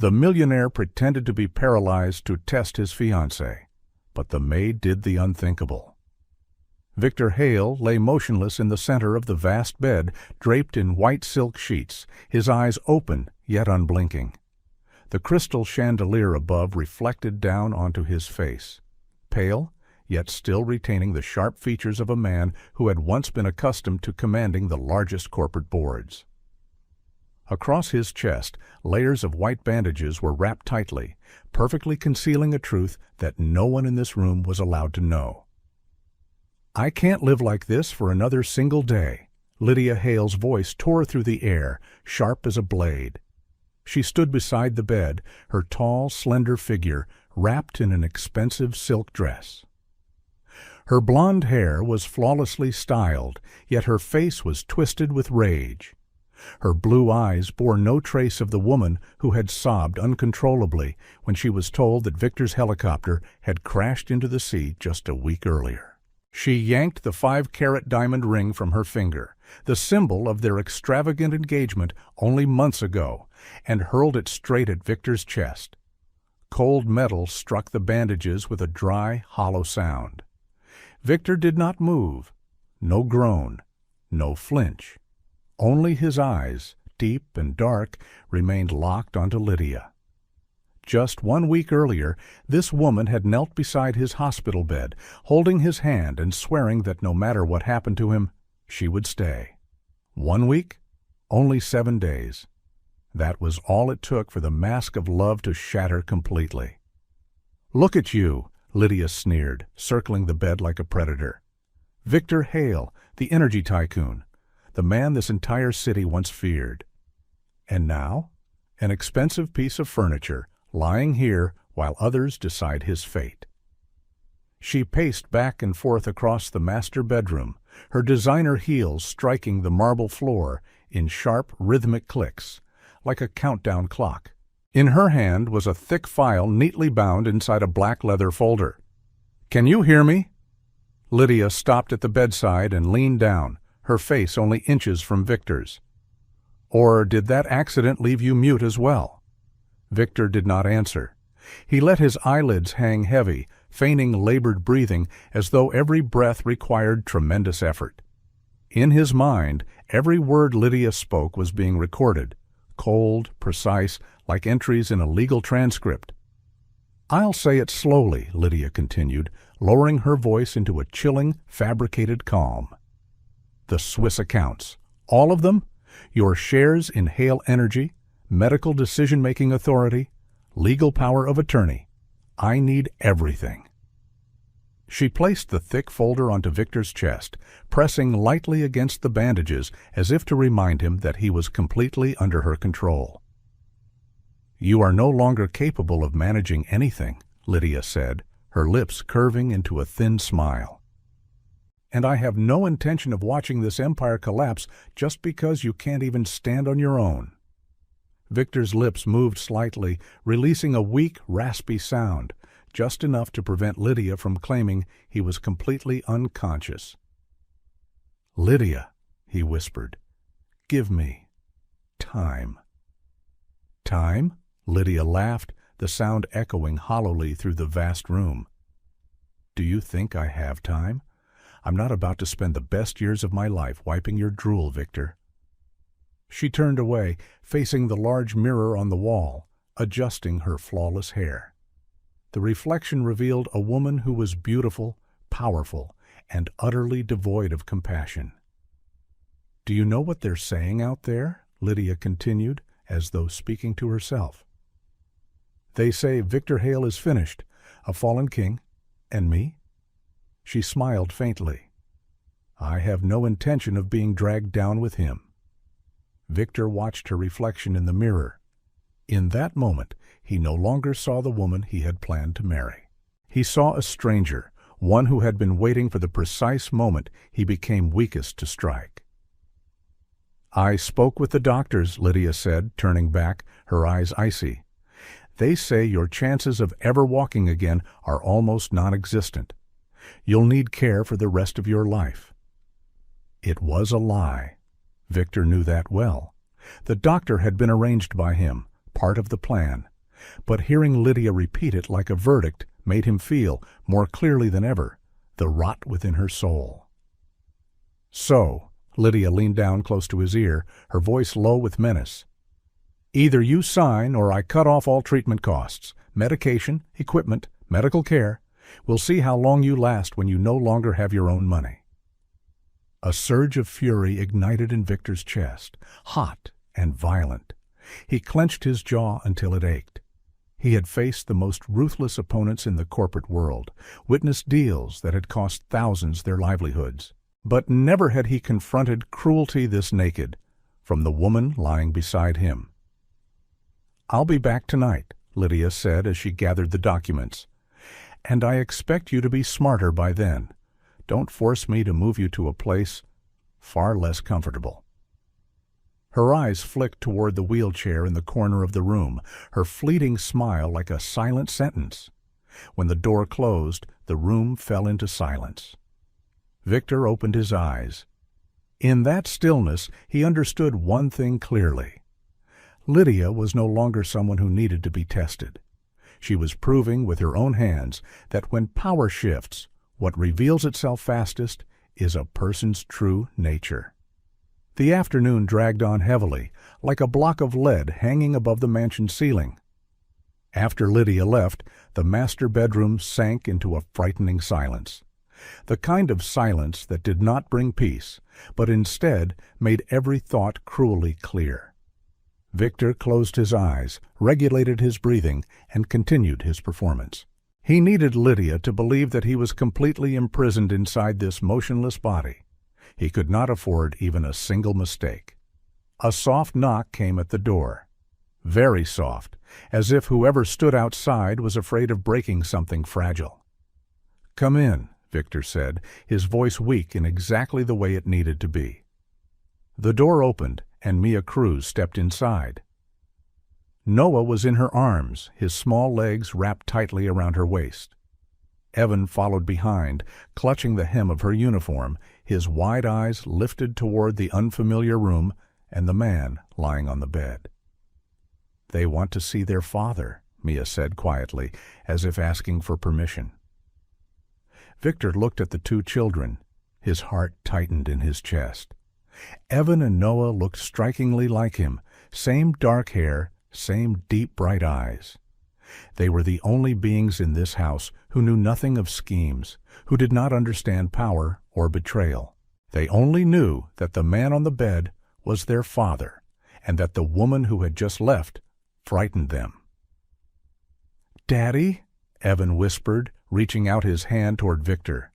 The millionaire pretended to be paralyzed to test his fiancée, but the maid did the unthinkable. Victor Hale lay motionless in the center of the vast bed, draped in white silk sheets, his eyes open yet unblinking. The crystal chandelier above reflected down onto his face, pale, yet still retaining the sharp features of a man who had once been accustomed to commanding the largest corporate boards. Across his chest, layers of white bandages were wrapped tightly, perfectly concealing a truth that no one in this room was allowed to know. "I can't live like this for another single day." Lydia Hale's voice tore through the air, sharp as a blade. She stood beside the bed, her tall, slender figure wrapped in an expensive silk dress. Her blonde hair was flawlessly styled, yet her face was twisted with rage. Her blue eyes bore no trace of the woman who had sobbed uncontrollably when she was told that Victor's helicopter had crashed into the sea just a week earlier. She yanked the 5-carat diamond ring from her finger, the symbol of their extravagant engagement only months ago, and hurled it straight at Victor's chest. Cold metal struck the bandages with a dry, hollow sound. Victor did not move. No groan, no flinch. Only his eyes, deep and dark, remained locked onto Lydia. Just 1 week earlier, this woman had knelt beside his hospital bed, holding his hand and swearing that no matter what happened to him, she would stay. 1 week? Only 7 days. That was all it took for the mask of love to shatter completely. "Look at you," Lydia sneered, circling the bed like a predator. "Victor Hale, the energy tycoon, the man this entire city once feared. And now, an expensive piece of furniture, lying here while others decide his fate." She paced back and forth across the master bedroom, her designer heels striking the marble floor in sharp, rhythmic clicks, like a countdown clock. In her hand was a thick file neatly bound inside a black leather folder. "Can you hear me?" Lydia stopped at the bedside and leaned down, her face only inches from Victor's. "Or did that accident leave you mute as well?" Victor did not answer. He let his eyelids hang heavy, feigning labored breathing as though every breath required tremendous effort. In his mind, every word Lydia spoke was being recorded, cold, precise, like entries in a legal transcript. "I'll say it slowly," Lydia continued, lowering her voice into a chilling, fabricated calm. "The Swiss accounts, all of them? Your shares in Hale Energy, medical decision-making authority, legal power of attorney. I need everything." She placed the thick folder onto Victor's chest, pressing lightly against the bandages as if to remind him that he was completely under her control. "You are no longer capable of managing anything," Lydia said, her lips curving into a thin smile. "And I have no intention of watching this empire collapse just because you can't even stand on your own." Victor's lips moved slightly, releasing a weak, raspy sound, just enough to prevent Lydia from claiming he was completely unconscious. "Lydia," he whispered, "give me time." "Time?" Lydia laughed, the sound echoing hollowly through the vast room. "Do you think I have time? I'm not about to spend the best years of my life wiping your drool, Victor." She turned away, facing the large mirror on the wall, adjusting her flawless hair. The reflection revealed a woman who was beautiful, powerful, and utterly devoid of compassion. "Do you know what they're saying out there?" Lydia continued, as though speaking to herself. "They say Victor Hale is finished, a fallen king, and me?" She smiled faintly. "I have no intention of being dragged down with him." Victor watched her reflection in the mirror. In that moment, he no longer saw the woman he had planned to marry. He saw a stranger, one who had been waiting for the precise moment he became weakest to strike. "I spoke with the doctors," Lydia said, turning back, her eyes icy. "They say your chances of ever walking again are almost non-existent. You'll need care for the rest of your life." It was a lie. Victor knew that well. The doctor had been arranged by him, part of the plan, But hearing Lydia repeat it like a verdict made him feel, more clearly than ever, the rot within her soul. "So," Lydia leaned down close to his ear, her voice low with menace, "either you sign or I cut off all treatment costs, medication, equipment, medical care. We'll see how long you last when you no longer have your own money." A surge of fury ignited in Victor's chest, hot and violent. He clenched his jaw until it ached. He had faced the most ruthless opponents in the corporate world, witnessed deals that had cost thousands their livelihoods. But never had he confronted cruelty this naked, from the woman lying beside him. "I'll be back tonight," Lydia said as she gathered the documents. "And I expect you to be smarter by then. Don't force me to move you to a place far less comfortable." Her eyes flicked toward the wheelchair in the corner of the room, her fleeting smile like a silent sentence. When the door closed, the room fell into silence. Victor opened his eyes. In that stillness, he understood one thing clearly. Lydia was no longer someone who needed to be tested. She was proving with her own hands that when power shifts, what reveals itself fastest is a person's true nature. The afternoon dragged on heavily, like a block of lead hanging above the mansion ceiling. After Lydia left, the master bedroom sank into a frightening silence. The kind of silence that did not bring peace, but instead made every thought cruelly clear. Victor closed his eyes, regulated his breathing, and continued his performance. He needed Lydia to believe that he was completely imprisoned inside this motionless body. He could not afford even a single mistake. A soft knock came at the door. Very soft, as if whoever stood outside was afraid of breaking something fragile. "Come in," Victor said, his voice weak in exactly the way it needed to be. The door opened, and Mia Cruz stepped inside. Noah was in her arms, his small legs wrapped tightly around her waist. Evan followed behind, clutching the hem of her uniform, his wide eyes lifted toward the unfamiliar room and the man lying on the bed. "They want to see their father," Mia said quietly, as if asking for permission. Victor looked at the two children. His heart tightened in his chest. Evan and Noah looked strikingly like him, same dark hair, same deep bright eyes. They were the only beings in this house who knew nothing of schemes, who did not understand power or betrayal. They only knew that the man on the bed was their father, and that the woman who had just left frightened them. "Daddy?" Evan whispered, reaching out his hand toward Victor.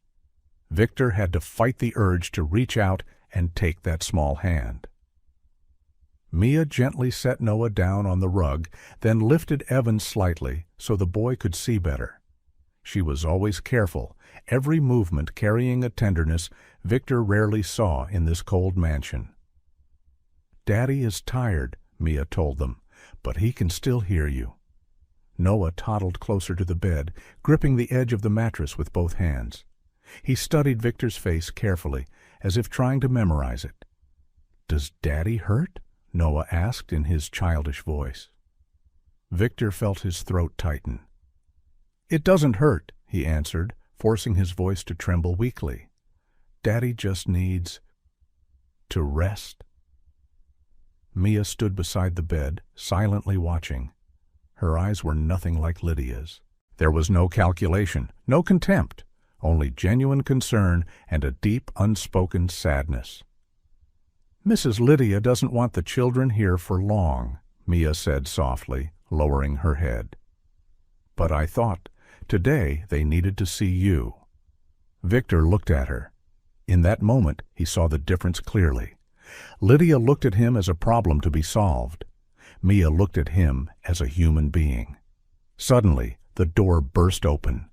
Victor had to fight the urge to reach out and take that small hand. Mia gently set Noah down on the rug, then lifted Evan slightly so the boy could see better. She was always careful, every movement carrying a tenderness Victor rarely saw in this cold mansion. "Daddy is tired," Mia told them, "but he can still hear you." Noah toddled closer to the bed, gripping the edge of the mattress with both hands. He studied Victor's face carefully, as if trying to memorize it. "Does Daddy hurt?" Noah asked in his childish voice. Victor felt his throat tighten. "It doesn't hurt," he answered, forcing his voice to tremble weakly. "Daddy just needs to rest." Mia stood beside the bed, silently watching. Her eyes were nothing like Lydia's. There was no calculation, no contempt, only genuine concern and a deep, unspoken sadness. "Mrs. Lydia doesn't want the children here for long," Mia said softly, lowering her head. "But I thought, today they needed to see you." Victor looked at her. In that moment, he saw the difference clearly. Lydia looked at him as a problem to be solved. Mia looked at him as a human being. Suddenly, the door burst open.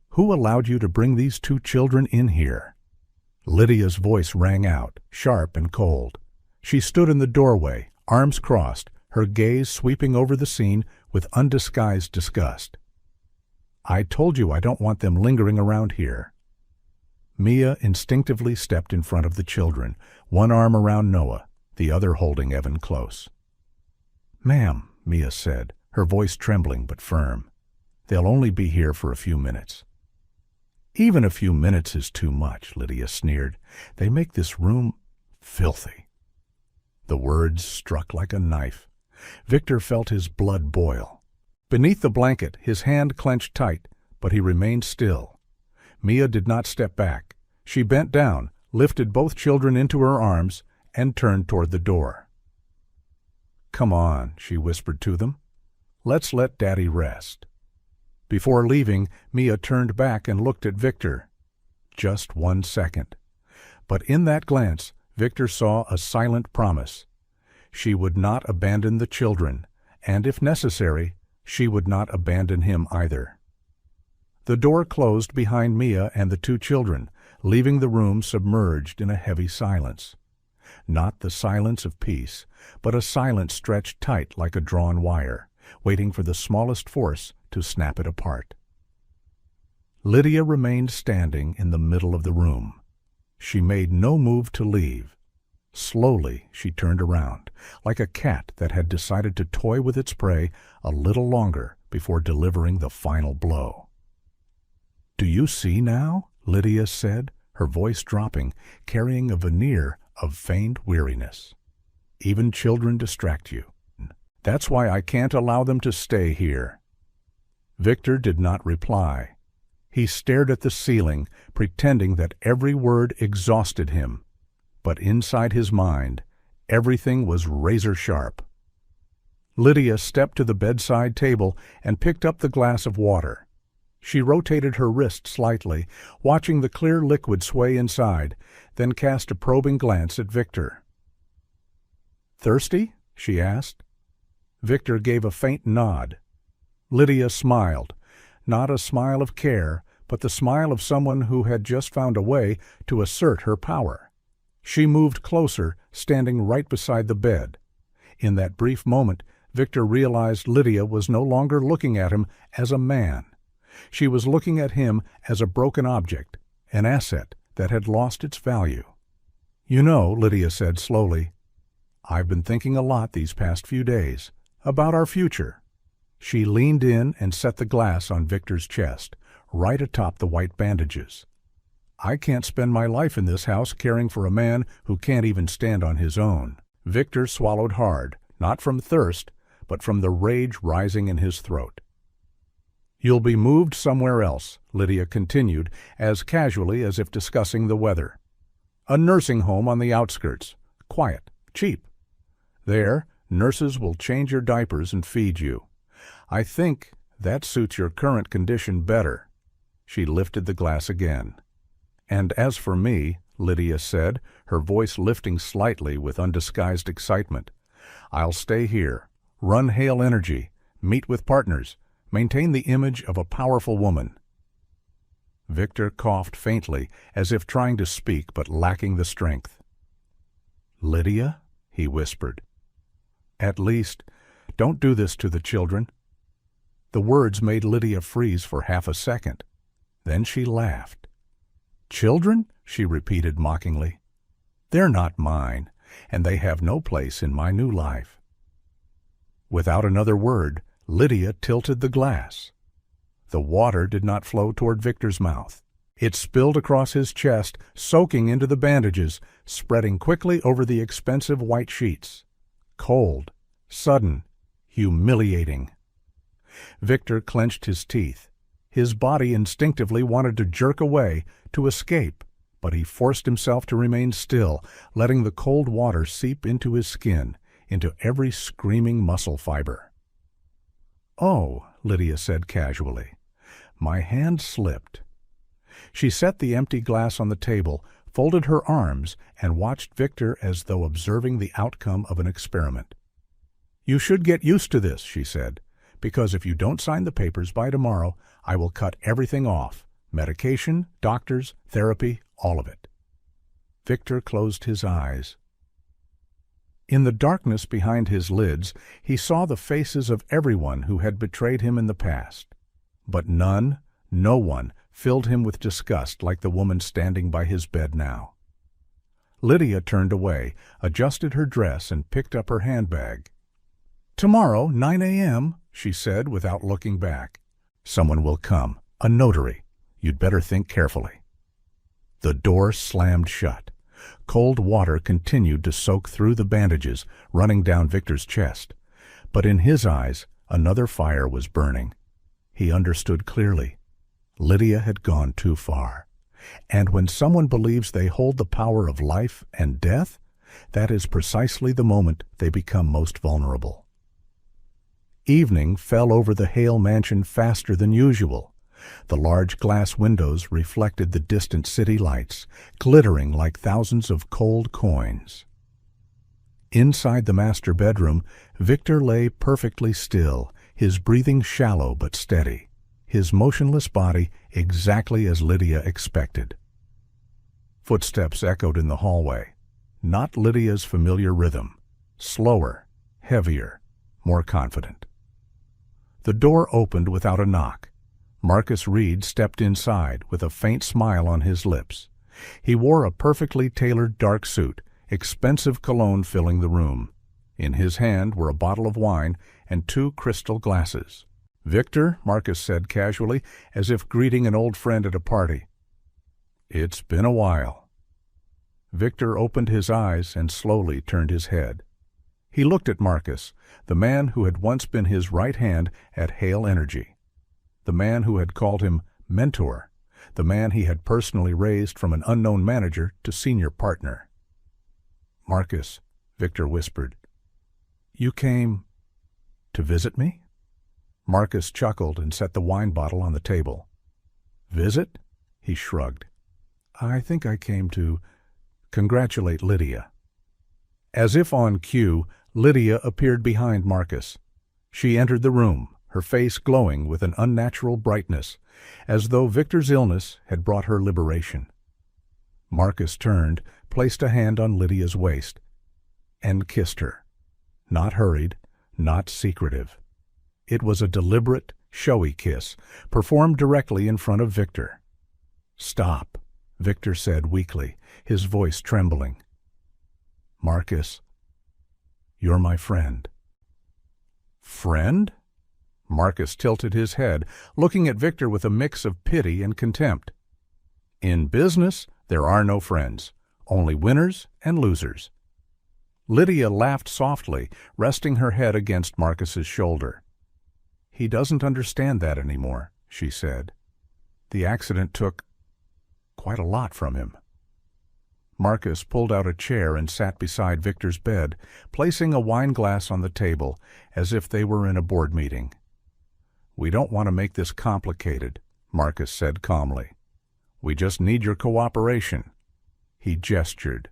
"Who allowed you to bring these two children in here?" Lydia's voice rang out, sharp and cold. She stood in the doorway, arms crossed, her gaze sweeping over the scene with undisguised disgust. "I told you I don't want them lingering around here." Mia instinctively stepped in front of the children, one arm around Noah, the other holding Evan close. "Ma'am," Mia said, her voice trembling but firm. "They'll only be here for a few minutes." "Even a few minutes is too much," Lydia sneered. "They make this room filthy." The words struck like a knife. Victor felt his blood boil. Beneath the blanket, his hand clenched tight, but he remained still. Mia did not step back. She bent down, lifted both children into her arms, and turned toward the door. "Come on," she whispered to them. "Let's let Daddy rest." Before leaving, Mia turned back and looked at Victor. Just 1 second. But in that glance, Victor saw a silent promise. She would not abandon the children, and if necessary, she would not abandon him either. The door closed behind Mia and the 2 children, leaving the room submerged in a heavy silence. Not the silence of peace, but a silence stretched tight like a drawn wire, waiting for the smallest force to snap it apart. Lydia remained standing in the middle of the room. She made no move to leave. Slowly she turned around, like a cat that had decided to toy with its prey a little longer before delivering the final blow. "Do you see now?" Lydia said, her voice dropping, carrying a veneer of feigned weariness. "Even children distract you. That's why I can't allow them to stay here." Victor did not reply. He stared at the ceiling, pretending that every word exhausted him. But inside his mind, everything was razor-sharp. Lydia stepped to the bedside table and picked up the glass of water. She rotated her wrist slightly, watching the clear liquid sway inside, then cast a probing glance at Victor. "Thirsty?" she asked. Victor gave a faint nod. Lydia smiled, not a smile of care, but the smile of someone who had just found a way to assert her power. She moved closer, standing right beside the bed. In that brief moment, Victor realized Lydia was no longer looking at him as a man. She was looking at him as a broken object, an asset that had lost its value. "You know," Lydia said slowly, "I've been thinking a lot these past few days about our future." She leaned in and set the glass on Victor's chest, right atop the white bandages. "I can't spend my life in this house caring for a man who can't even stand on his own." Victor swallowed hard, not from thirst, but from the rage rising in his throat. "You'll be moved somewhere else," Lydia continued, as casually as if discussing the weather. "A nursing home on the outskirts. Quiet, cheap. There, nurses will change your diapers and feed you. I think that suits your current condition better." She lifted the glass again. "And as for me," Lydia said, her voice lifting slightly with undisguised excitement, "I'll stay here, run Hale Energy, meet with partners, maintain the image of a powerful woman." Victor coughed faintly, as if trying to speak but lacking the strength. "Lydia?" he whispered. "At least, don't do this to the children." The words made Lydia freeze for half a second. Then she laughed. "Children?" she repeated mockingly. "They're not mine, and they have no place in my new life." Without another word, Lydia tilted the glass. The water did not flow toward Victor's mouth. It spilled across his chest, soaking into the bandages, spreading quickly over the expensive white sheets. Cold, sudden, humiliating. Victor clenched his teeth. His body instinctively wanted to jerk away, to escape, but he forced himself to remain still, letting the cold water seep into his skin, into every screaming muscle fiber. "Oh," Lydia said casually. "My hand slipped." She set the empty glass on the table, folded her arms, and watched Victor as though observing the outcome of an experiment. "You should get used to this," she said, "because if you don't sign the papers by tomorrow, I will cut everything off. Medication, doctors, therapy, all of it." Victor closed his eyes. In the darkness behind his lids, he saw the faces of everyone who had betrayed him in the past. But none, no one, filled him with disgust like the woman standing by his bed now. Lydia turned away, adjusted her dress, and picked up her handbag. "Tomorrow, 9 a.m., she said without looking back. "Someone will come. A notary. You'd better think carefully." The door slammed shut. Cold water continued to soak through the bandages, running down Victor's chest. But in his eyes, another fire was burning. He understood clearly. Lydia had gone too far. And when someone believes they hold the power of life and death, that is precisely the moment they become most vulnerable. Evening fell over the Hale mansion faster than usual. The large glass windows reflected the distant city lights, glittering like thousands of cold coins. Inside the master bedroom, Victor lay perfectly still, his breathing shallow but steady, his motionless body exactly as Lydia expected. Footsteps echoed in the hallway. Not Lydia's familiar rhythm. Slower, heavier, more confident. The door opened without a knock. Marcus Reed stepped inside with a faint smile on his lips. He wore a perfectly tailored dark suit, expensive cologne filling the room. In his hand were a bottle of wine and 2 crystal glasses. "Victor," Marcus said casually, as if greeting an old friend at a party. "It's been a while." Victor opened his eyes and slowly turned his head. He looked at Marcus, the man who had once been his right hand at Hale Energy, the man who had called him mentor, the man he had personally raised from an unknown manager to senior partner. "Marcus," Victor whispered, "you came to visit me?" Marcus chuckled and set the wine bottle on the table. "Visit?" He shrugged. "I think I came to congratulate Lydia." As if on cue, Lydia appeared behind Marcus. She entered the room, her face glowing with an unnatural brightness, as though Victor's illness had brought her liberation. Marcus turned, placed a hand on Lydia's waist, and kissed her. Not hurried, not secretive. It was a deliberate, showy kiss, performed directly in front of Victor. "Stop," Victor said weakly, his voice trembling. "Marcus, you're my friend." "Friend?" Marcus tilted his head, looking at Victor with a mix of pity and contempt. "In business, there are no friends, only winners and losers." Lydia laughed softly, resting her head against Marcus's shoulder. "He doesn't understand that anymore," she said. "The accident took quite a lot from him." Marcus pulled out a chair and sat beside Victor's bed, placing a wine glass on the table, as if they were in a board meeting. "We don't want to make this complicated," Marcus said calmly. "We just need your cooperation." He gestured.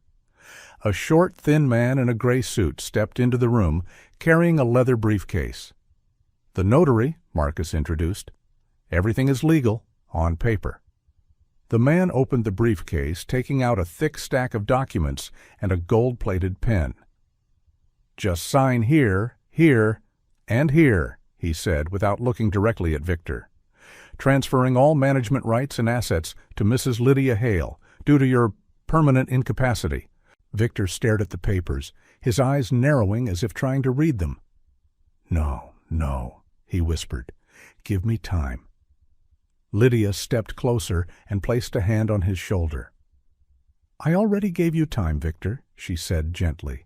A short, thin man in a gray suit stepped into the room, carrying a leather briefcase. "The notary," Marcus introduced. "Everything is legal, on paper." The man opened the briefcase, taking out a thick stack of documents and a gold-plated pen. "Just sign here, here, and here," he said, without looking directly at Victor. "Transferring all management rights and assets to Mrs. Lydia Hale, due to your permanent incapacity." Victor stared at the papers, his eyes narrowing as if trying to read them. "No, no," he whispered. "Give me time." Lydia stepped closer and placed a hand on his shoulder. "I already gave you time, Victor," she said gently.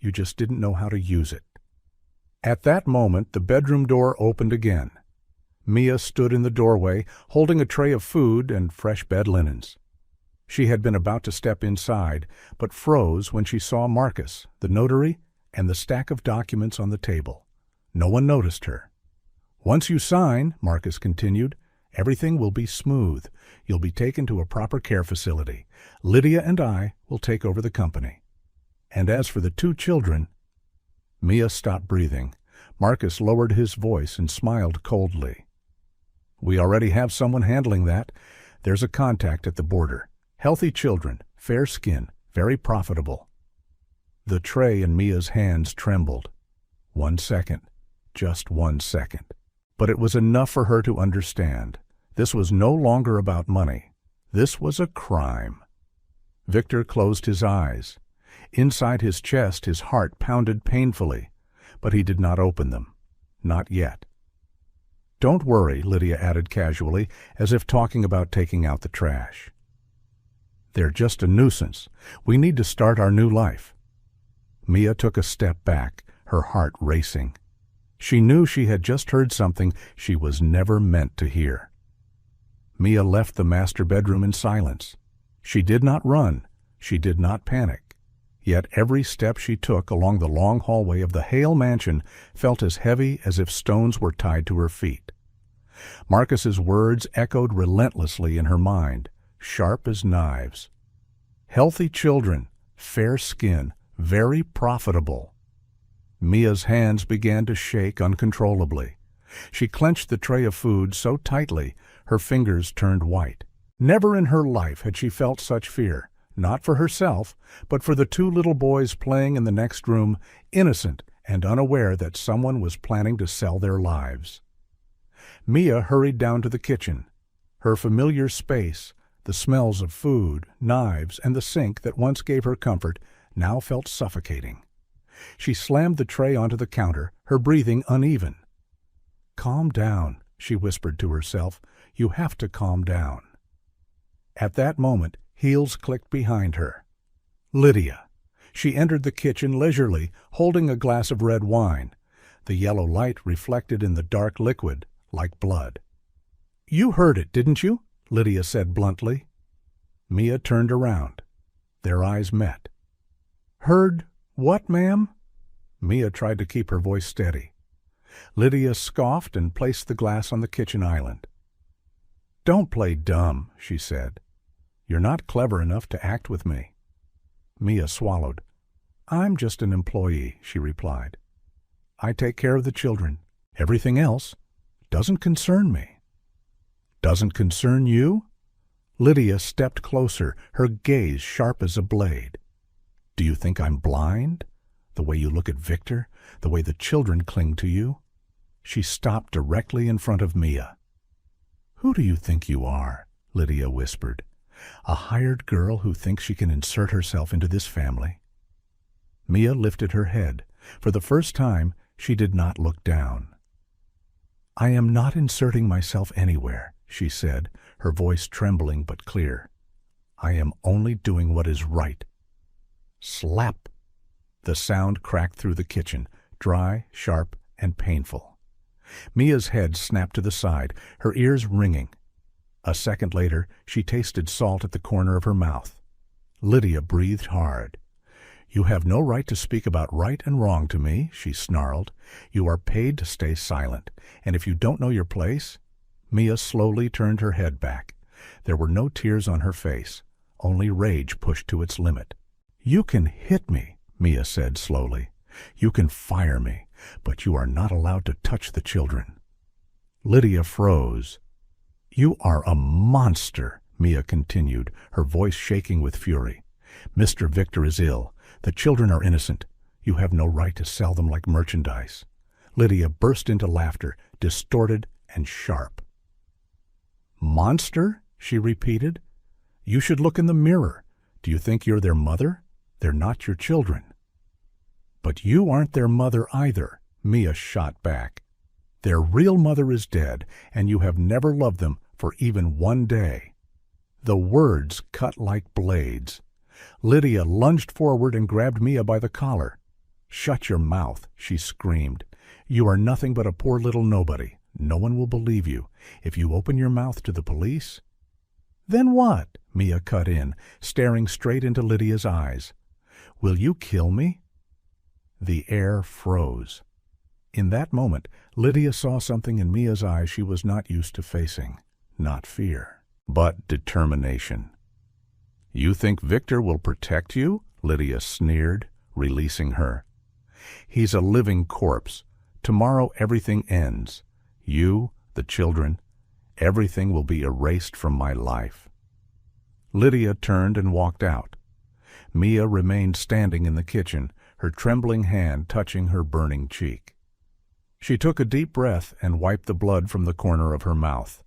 "You just didn't know how to use it." At that moment, the bedroom door opened again. Mia stood in the doorway, holding a tray of food and fresh bed linens. She had been about to step inside, but froze when she saw Marcus, the notary, and the stack of documents on the table. No one noticed her. "Once you sign," Marcus continued, "everything will be smooth. You'll be taken to a proper care facility. Lydia and I will take over the company. And as for the 2 children—" Mia stopped breathing. Marcus lowered his voice and smiled coldly. "We already have someone handling that. There's a contact at the border. Healthy children, fair skin, very profitable." The tray in Mia's hands trembled. 1 second. Just 1 second. But it was enough for her to understand. This was no longer about money. This was a crime. Victor closed his eyes. Inside his chest, his heart pounded painfully, but he did not open them. Not yet. Don't worry, Lydia added casually, as if talking about taking out the trash. They're just a nuisance. We need to start our new life. Mia took a step back, her heart racing. She knew she had just heard something she was never meant to hear. Mia left the master bedroom in silence. She did not run. She did not panic. Yet every step she took along the long hallway of the Hale mansion felt as heavy as if stones were tied to her feet. Marcus's words echoed relentlessly in her mind, sharp as knives. Healthy children, fair skin, very profitable. Mia's hands began to shake uncontrollably. She clenched the tray of food so tightly her fingers turned white. Never in her life had she felt such fear, not for herself, but for the two little boys playing in the next room, innocent and unaware that someone was planning to sell their lives. Mia hurried down to the kitchen. Her familiar space, the smells of food, knives, and the sink that once gave her comfort, now felt suffocating. She slammed the tray onto the counter, her breathing uneven. "Calm down," she whispered to herself. "You have to calm down." At that moment, heels clicked behind her. Lydia. She entered the kitchen leisurely, holding a glass of red wine. The yellow light reflected in the dark liquid, like blood. "You heard it, didn't you?" Lydia said bluntly. Mia turned around. Their eyes met. "Heard what, ma'am?" Mia tried to keep her voice steady. Lydia scoffed and placed the glass on the kitchen island. "Don't play dumb," she said. "You're not clever enough to act with me." Mia swallowed. "I'm just an employee," she replied. "I take care of the children. Everything else doesn't concern me." "Doesn't concern you?" Lydia stepped closer, her gaze sharp as a blade. "Do you think I'm blind? The way you look at Victor, the way the children cling to you?" She stopped directly in front of Mia. "Who do you think you are?" Lydia whispered. "A hired girl who thinks she can insert herself into this family?" Mia lifted her head. For the first time, she did not look down. "I am not inserting myself anywhere," she said, her voice trembling but clear. "I am only doing what is right." Slap! The sound cracked through the kitchen, dry, sharp, and painful. Mia's head snapped to the side, her ears ringing. A second later, she tasted salt at the corner of her mouth. Lydia breathed hard. "You have no right to speak about right and wrong to me," she snarled. "You are paid to stay silent, and if you don't know your place—" Mia slowly turned her head back. There were no tears on her face, only rage pushed to its limit. "You can hit me," Mia said slowly. "You can fire me, but you are not allowed to touch the children." Lydia froze. "You are a monster," Mia continued, her voice shaking with fury. "Mr. Victor is ill. The children are innocent. You have no right to sell them like merchandise." Lydia burst into laughter, distorted and sharp. "Monster?" she repeated. "You should look in the mirror. Do you think you're their mother? They're not your children." "But you aren't their mother either," Mia shot back. "Their real mother is dead, and you have never loved them for even one day." The words cut like blades. Lydia lunged forward and grabbed Mia by the collar. "Shut your mouth," she screamed. "You are nothing but a poor little nobody. No one will believe you. If you open your mouth to the police—" "Then what?" Mia cut in, staring straight into Lydia's eyes. "Will you kill me?" The air froze. In that moment, Lydia saw something in Mia's eyes she was not used to facing. Not fear, but determination. "You think Victor will protect you?" Lydia sneered, releasing her. "He's a living corpse. Tomorrow everything ends. You, the children, everything will be erased from my life." Lydia turned and walked out. Mia remained standing in the kitchen, her trembling hand touching her burning cheek. She took a deep breath and wiped the blood from the corner of her mouth.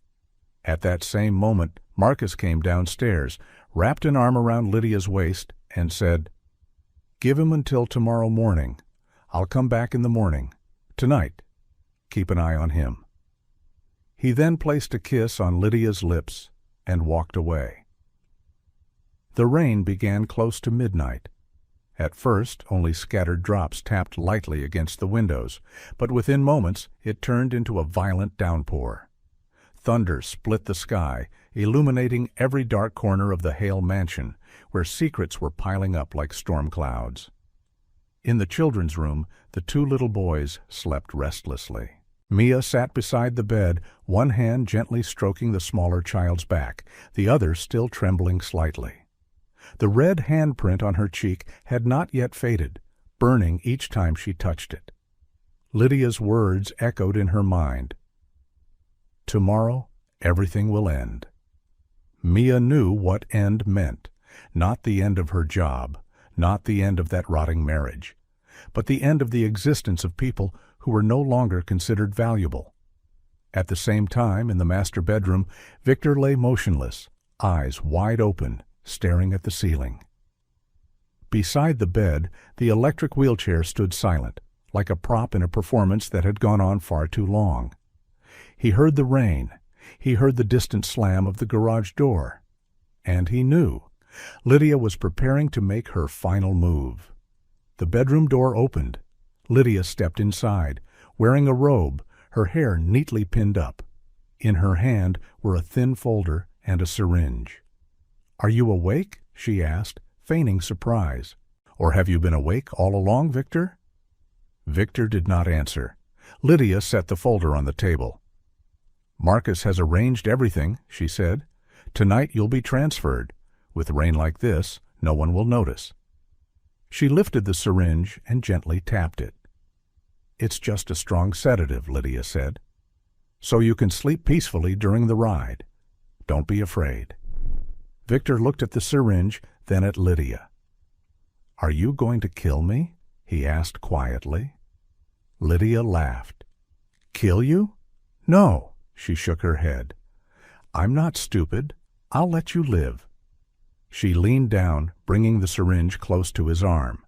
At that same moment, Marcus came downstairs, wrapped an arm around Lydia's waist, and said, "Give him until tomorrow morning. I'll come back in the morning. Tonight. Keep an eye on him." He then placed a kiss on Lydia's lips and walked away. The rain began close to midnight. At first, only scattered drops tapped lightly against the windows, but within moments it turned into a violent downpour. Thunder split the sky, illuminating every dark corner of the Hale mansion, where secrets were piling up like storm clouds. In the children's room, the two little boys slept restlessly. Mia sat beside the bed, one hand gently stroking the smaller child's back, the other still trembling slightly. The red handprint on her cheek had not yet faded, burning each time she touched it. Lydia's words echoed in her mind. "Tomorrow, everything will end." Mia knew what end meant. Not the end of her job, not the end of that rotting marriage, but the end of the existence of people who were no longer considered valuable. At the same time, in the master bedroom, Victor lay motionless, eyes wide open, staring at the ceiling. Beside the bed, the electric wheelchair stood silent, like a prop in a performance that had gone on far too long. He heard the rain. He heard the distant slam of the garage door. And he knew. Lydia was preparing to make her final move. The bedroom door opened. Lydia stepped inside, wearing a robe, her hair neatly pinned up. In her hand were a thin folder and a syringe. "Are you awake?" she asked, feigning surprise. "Or have you been awake all along, Victor?" Victor did not answer. Lydia set the folder on the table. "Marcus has arranged everything," she said. "Tonight you'll be transferred. With rain like this, no one will notice." She lifted the syringe and gently tapped it. "It's just a strong sedative," Lydia said. "So you can sleep peacefully during the ride. Don't be afraid." Victor looked at the syringe, then at Lydia. "Are you going to kill me?" he asked quietly. Lydia laughed. "Kill you? No," she shook her head. "I'm not stupid. I'll let you live." She leaned down, bringing the syringe close to his arm.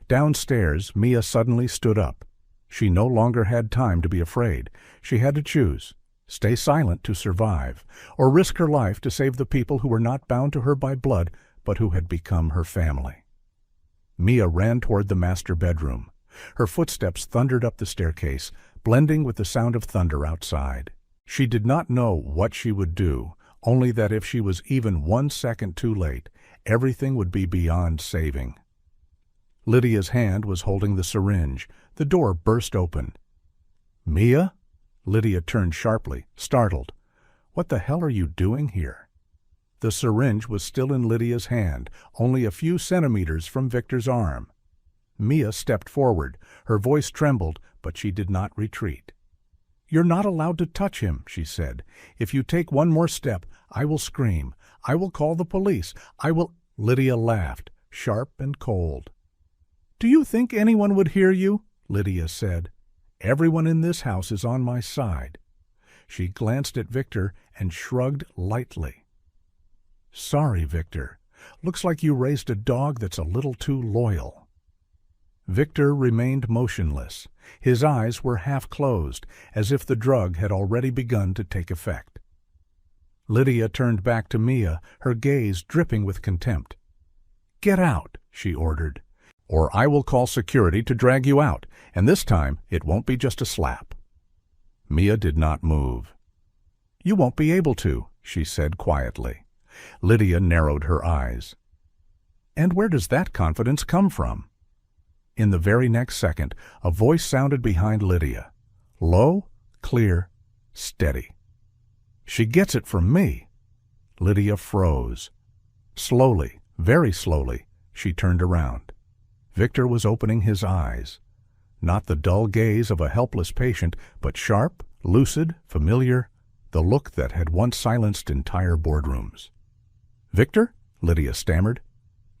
Downstairs, Mia suddenly stood up. She no longer had time to be afraid. She had to choose. Stay silent to survive, or risk her life to save the people who were not bound to her by blood, but who had become her family. Mia ran toward the master bedroom. Her footsteps thundered up the staircase, blending with the sound of thunder outside. She did not know what she would do, only that if she was even 1 second too late, everything would be beyond saving. Lydia's hand was holding the syringe. The door burst open. "Mia?" Lydia turned sharply, startled. "What the hell are you doing here?" The syringe was still in Lydia's hand, only a few centimeters from Victor's arm. Mia stepped forward. Her voice trembled, but she did not retreat. "You're not allowed to touch him," she said. "If you take one more step, I will scream. I will call the police. I will—" Lydia laughed, sharp and cold. "Do you think anyone would hear you?" Lydia said. "Everyone in this house is on my side." She glanced at Victor and shrugged lightly. "Sorry, Victor. Looks like you raised a dog that's a little too loyal." Victor remained motionless. His eyes were half closed, as if the drug had already begun to take effect. Lydia turned back to Mia, her gaze dripping with contempt. "Get out," she ordered, "or I will call security to drag you out, and this time it won't be just a slap." Mia did not move. "You won't be able to," she said quietly. Lydia narrowed her eyes. "And where does that confidence come from?" In the very next second, a voice sounded behind Lydia. Low, clear, steady. "She gets it from me." Lydia froze. Slowly, very slowly, she turned around. Victor was opening his eyes. Not the dull gaze of a helpless patient, but sharp, lucid, familiar, the look that had once silenced entire boardrooms. "Victor?" Lydia stammered.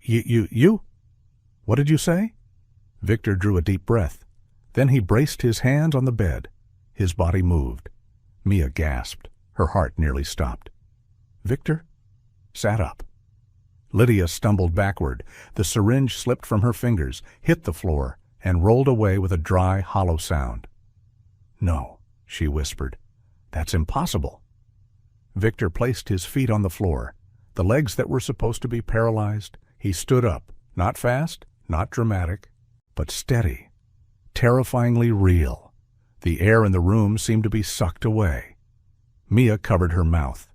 You? What did you say?" Victor drew a deep breath. Then he braced his hands on the bed. His body moved. Mia gasped. Her heart nearly stopped. Victor sat up. Lydia stumbled backward. The syringe slipped from her fingers, hit the floor, and rolled away with a dry, hollow sound. "No," she whispered. "That's impossible." Victor placed his feet on the floor, the legs that were supposed to be paralyzed. He stood up, not fast, not dramatic, but steady, terrifyingly real. The air in the room seemed to be sucked away. Mia covered her mouth.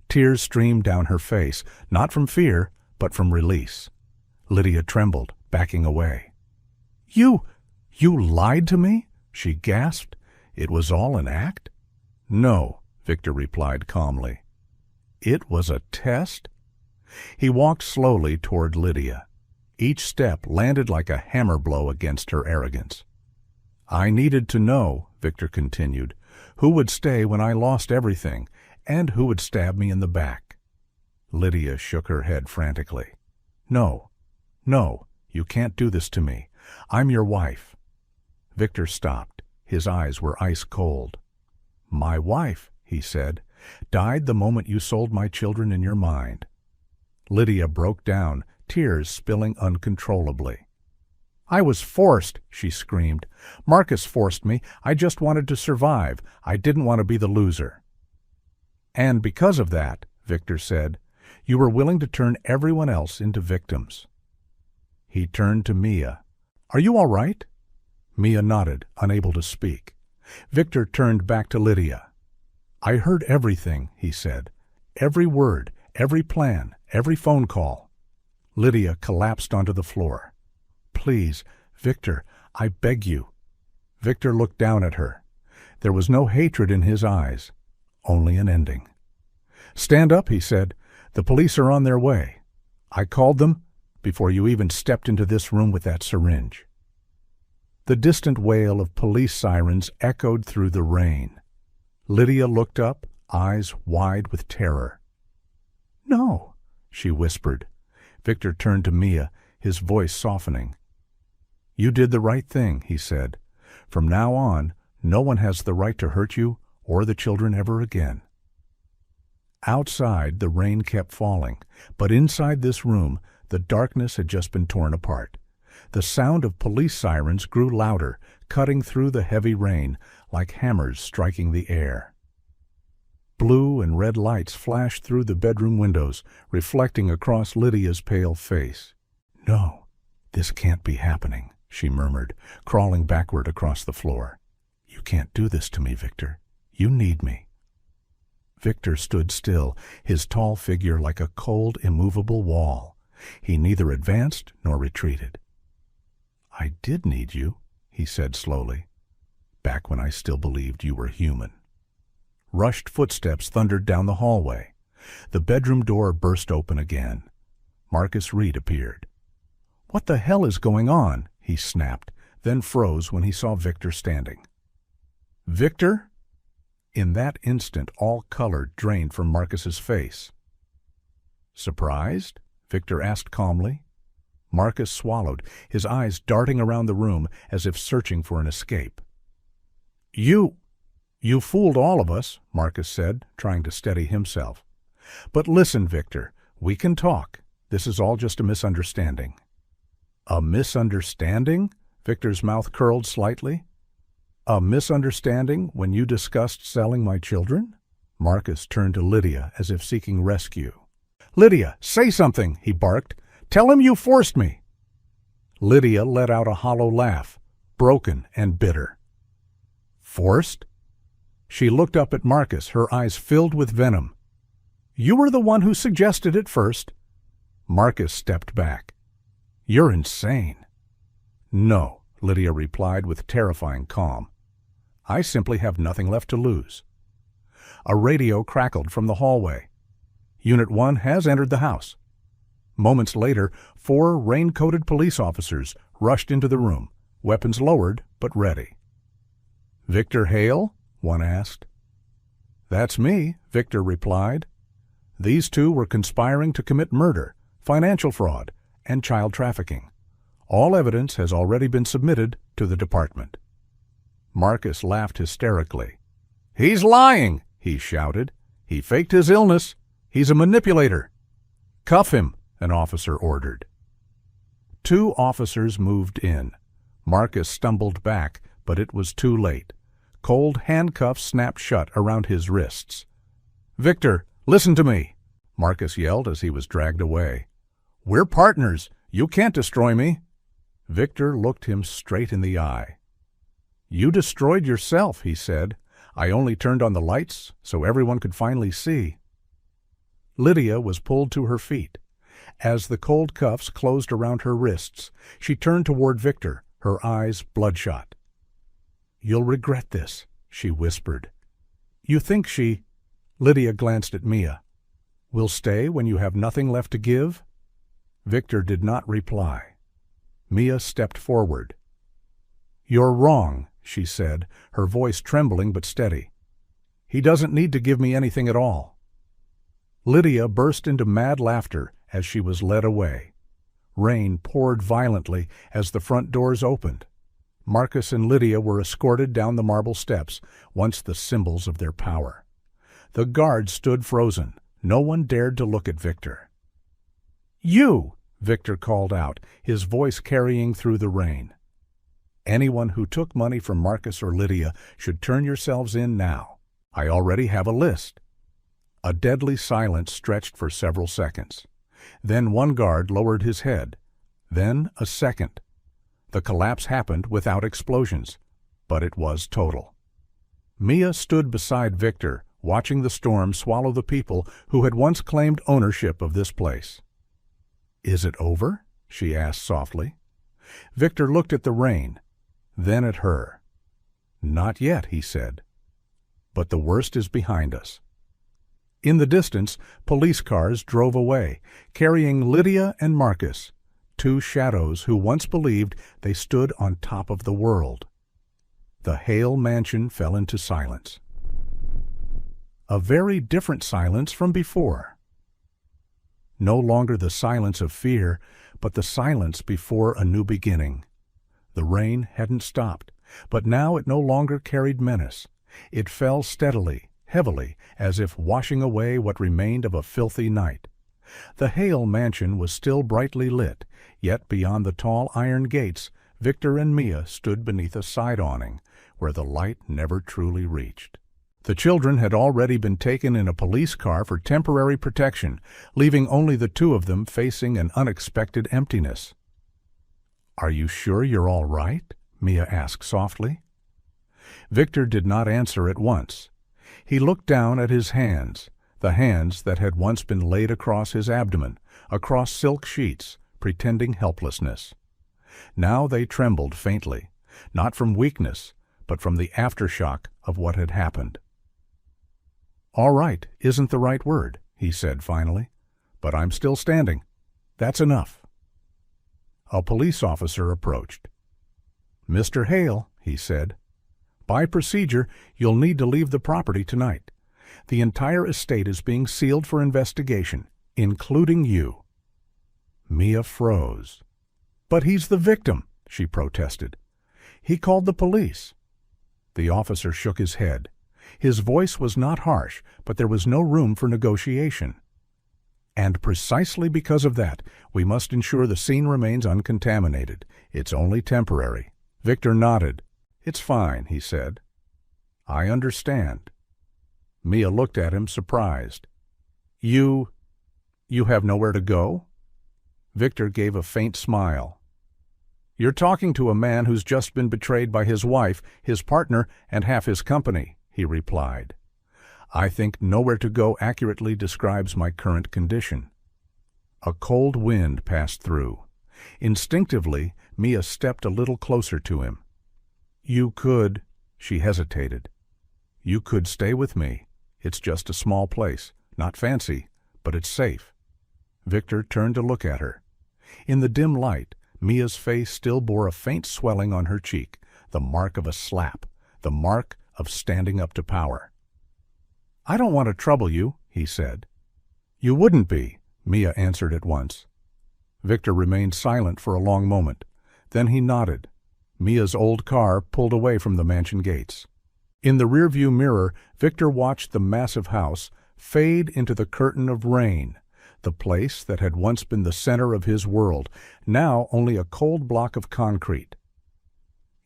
Tears streamed down her face, not from fear, but from release. Lydia trembled, backing away. You lied to me?" she gasped. "It was all an act?" "No," Victor replied calmly. "It was a test?" He walked slowly toward Lydia. Each step landed like a hammer blow against her arrogance. "I needed to know," Victor continued, "who would stay when I lost everything, and who would stab me in the back." Lydia shook her head frantically. No, you can't do this to me. I'm your wife." Victor stopped. His eyes were ice cold. "My wife," he said, "died the moment you sold my children in your mind." Lydia broke down, tears spilling uncontrollably. "I was forced," she screamed. "Marcus forced me. I just wanted to survive. I didn't want to be the loser." "And because of that," Victor said, "you were willing to turn everyone else into victims." He turned to Mia. "Are you all right?" Mia nodded, unable to speak. Victor turned back to Lydia. "I heard everything," he said. "Every word, every plan, every phone call." Lydia collapsed onto the floor. "Please, Victor, I beg you." Victor looked down at her. There was no hatred in his eyes, only an ending. "Stand up," he said. "The police are on their way. I called them before you even stepped into this room with that syringe." The distant wail of police sirens echoed through the rain. Lydia looked up, eyes wide with terror. "No," she whispered. Victor turned to Mia, his voice softening. "You did the right thing," he said. "From now on, no one has the right to hurt you or the children ever again." Outside, the rain kept falling, but inside this room, the darkness had just been torn apart. The sound of police sirens grew louder, cutting through the heavy rain like hammers striking the air. Blue and red lights flashed through the bedroom windows, reflecting across Lydia's pale face. "No, this can't be happening," she murmured, crawling backward across the floor. "You can't do this to me, Victor. You need me." Victor stood still, his tall figure like a cold, immovable wall. He neither advanced nor retreated. "I did need you," he said slowly, "back when I still believed you were human." Rushed footsteps thundered down the hallway. The bedroom door burst open again. Marcus Reed appeared. "What the hell is going on?" he snapped, then froze when he saw Victor standing. "Victor?" In that instant, all color drained from Marcus's face. "Surprised?" Victor asked calmly. Marcus swallowed, his eyes darting around the room as if searching for an escape. You fooled all of us," Marcus said, trying to steady himself. "But listen, Victor, we can talk. This is all just a misunderstanding." "A misunderstanding?" Victor's mouth curled slightly. "A misunderstanding when you discussed selling my children?" Marcus turned to Lydia as if seeking rescue. "Lydia, say something," he barked. "Tell him you forced me." Lydia let out a hollow laugh, broken and bitter. "Forced?" She looked up at Marcus, her eyes filled with venom. "You were the one who suggested it first." Marcus stepped back. "You're insane." "No," Lydia replied with terrifying calm. "I simply have nothing left to lose." A radio crackled from the hallway. "Unit 1 has entered the house." Moments later, 4 rain-coated police officers rushed into the room, weapons lowered but ready. "Victor Hale?" one asked. "That's me," Victor replied. "These 2 were conspiring to commit murder, financial fraud, and child trafficking. All evidence has already been submitted to the department." Marcus laughed hysterically. "He's lying!" he shouted. "He faked his illness. He's a manipulator." "Cuff him," an officer ordered. 2 officers moved in. Marcus stumbled back, but it was too late. Cold handcuffs snapped shut around his wrists. "Victor, listen to me," Marcus yelled as he was dragged away. "We're partners. You can't destroy me." Victor looked him straight in the eye. "You destroyed yourself," he said. "I only turned on the lights so everyone could finally see." Lydia was pulled to her feet. As the cold cuffs closed around her wrists, she turned toward Victor, her eyes bloodshot. "You'll regret this," she whispered. "You think she—" Lydia glanced at Mia. "Will stay when you have nothing left to give?" Victor did not reply. Mia stepped forward. "You're wrong," she said, her voice trembling but steady. "He doesn't need to give me anything at all." Lydia burst into mad laughter as she was led away. Rain poured violently as the front doors opened. Marcus and Lydia were escorted down the marble steps, once the symbols of their power. The guards stood frozen. No one dared to look at Victor. "You!" Victor called out, his voice carrying through the rain. "Anyone who took money from Marcus or Lydia should turn yourselves in now. I already have a list." A deadly silence stretched for several seconds. Then one guard lowered his head. Then a second. The collapse happened without explosions, but it was total. Mia stood beside Victor, watching the storm swallow the people who had once claimed ownership of this place. "Is it over?" she asked softly. Victor looked at the rain, then at her. "Not yet," he said. "But the worst is behind us." In the distance, police cars drove away, carrying Lydia and Marcus, two shadows who once believed they stood on top of the world. The Hale mansion fell into silence. A very different silence from before. No longer the silence of fear, but the silence before a new beginning. The rain hadn't stopped, but now it no longer carried menace. It fell steadily, heavily, as if washing away what remained of a filthy night. The Hale mansion was still brightly lit, yet beyond the tall iron gates, Victor and Mia stood beneath a side awning, where the light never truly reached. The children had already been taken in a police car for temporary protection, leaving only the two of them facing an unexpected emptiness. "Are you sure you're all right?" Mia asked softly. Victor did not answer at once. He looked down at his hands, the hands that had once been laid across his abdomen, across silk sheets, pretending helplessness. Now they trembled faintly, not from weakness, but from the aftershock of what had happened. "All right isn't the right word," he said finally, "but I'm still standing. That's enough." A police officer approached. "Mr. Hale," he said, "by procedure, you'll need to leave the property tonight. The entire estate is being sealed for investigation, including you." Mia froze. "But he's the victim," she protested. "He called the police." The officer shook his head. His voice was not harsh, but there was no room for negotiation. "And precisely because of that, we must ensure the scene remains uncontaminated. It's only temporary." Victor nodded. "It's fine," he said. "I understand." Mia looked at him, surprised. You have nowhere to go?" Victor gave a faint smile. "You're talking to a man who's just been betrayed by his wife, his partner, and half his company," he replied. "I think nowhere to go accurately describes my current condition." A cold wind passed through. Instinctively, Mia stepped a little closer to him. "You could," she hesitated. "You could stay with me. It's just a small place, not fancy, but it's safe." Victor turned to look at her. In the dim light, Mia's face still bore a faint swelling on her cheek, the mark of a slap, the mark of standing up to power. "I don't want to trouble you," he said. "You wouldn't be," Mia answered at once. Victor remained silent for a long moment. Then he nodded. Mia's old car pulled away from the mansion gates. In the rearview mirror, Victor watched the massive house fade into the curtain of rain, the place that had once been the center of his world, now only a cold block of concrete.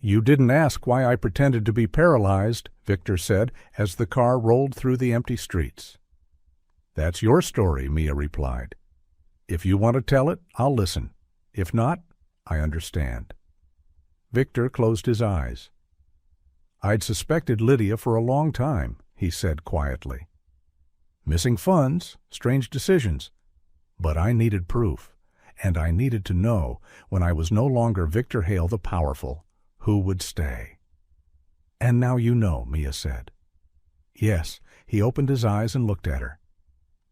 "You didn't ask why I pretended to be paralyzed," Victor said as the car rolled through the empty streets. "That's your story," Mia replied. "If you want to tell it, I'll listen. If not, I understand." Victor closed his eyes. "I'd suspected Lydia for a long time," he said quietly. "Missing funds, strange decisions. But I needed proof, and I needed to know, when I was no longer Victor Hale the Powerful, who would stay." "And now you know," Mia said. "Yes." He opened his eyes and looked at her.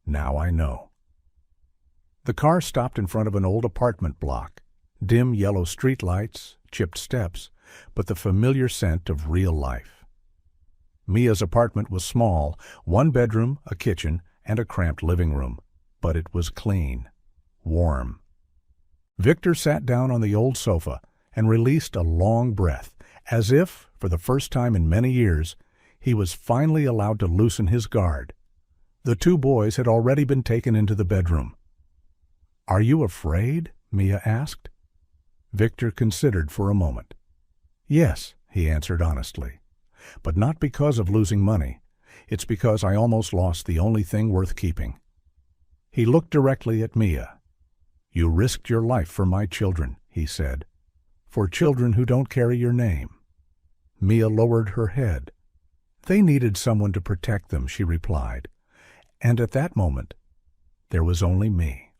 "Now I know." The car stopped in front of an old apartment block. Dim yellow streetlights, chipped steps, but the familiar scent of real life. Mia's apartment was small, one bedroom, a kitchen, and a cramped living room, but it was clean, warm. Victor sat down on the old sofa and released a long breath, as if, for the first time in many years, he was finally allowed to loosen his guard. The two boys had already been taken into the bedroom. "Are you afraid?" Mia asked. Victor considered for a moment. "Yes," he answered honestly. "But not because of losing money. It's because I almost lost the only thing worth keeping." He looked directly at Mia. "You risked your life for my children," he said. "For children who don't carry your name." Mia lowered her head. "They needed someone to protect them," she replied. And at that moment, there was only me.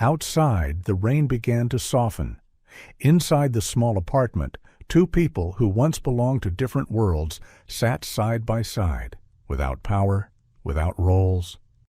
Outside, the rain began to soften. Inside the small apartment, two people who once belonged to different worlds sat side by side, without power, without roles,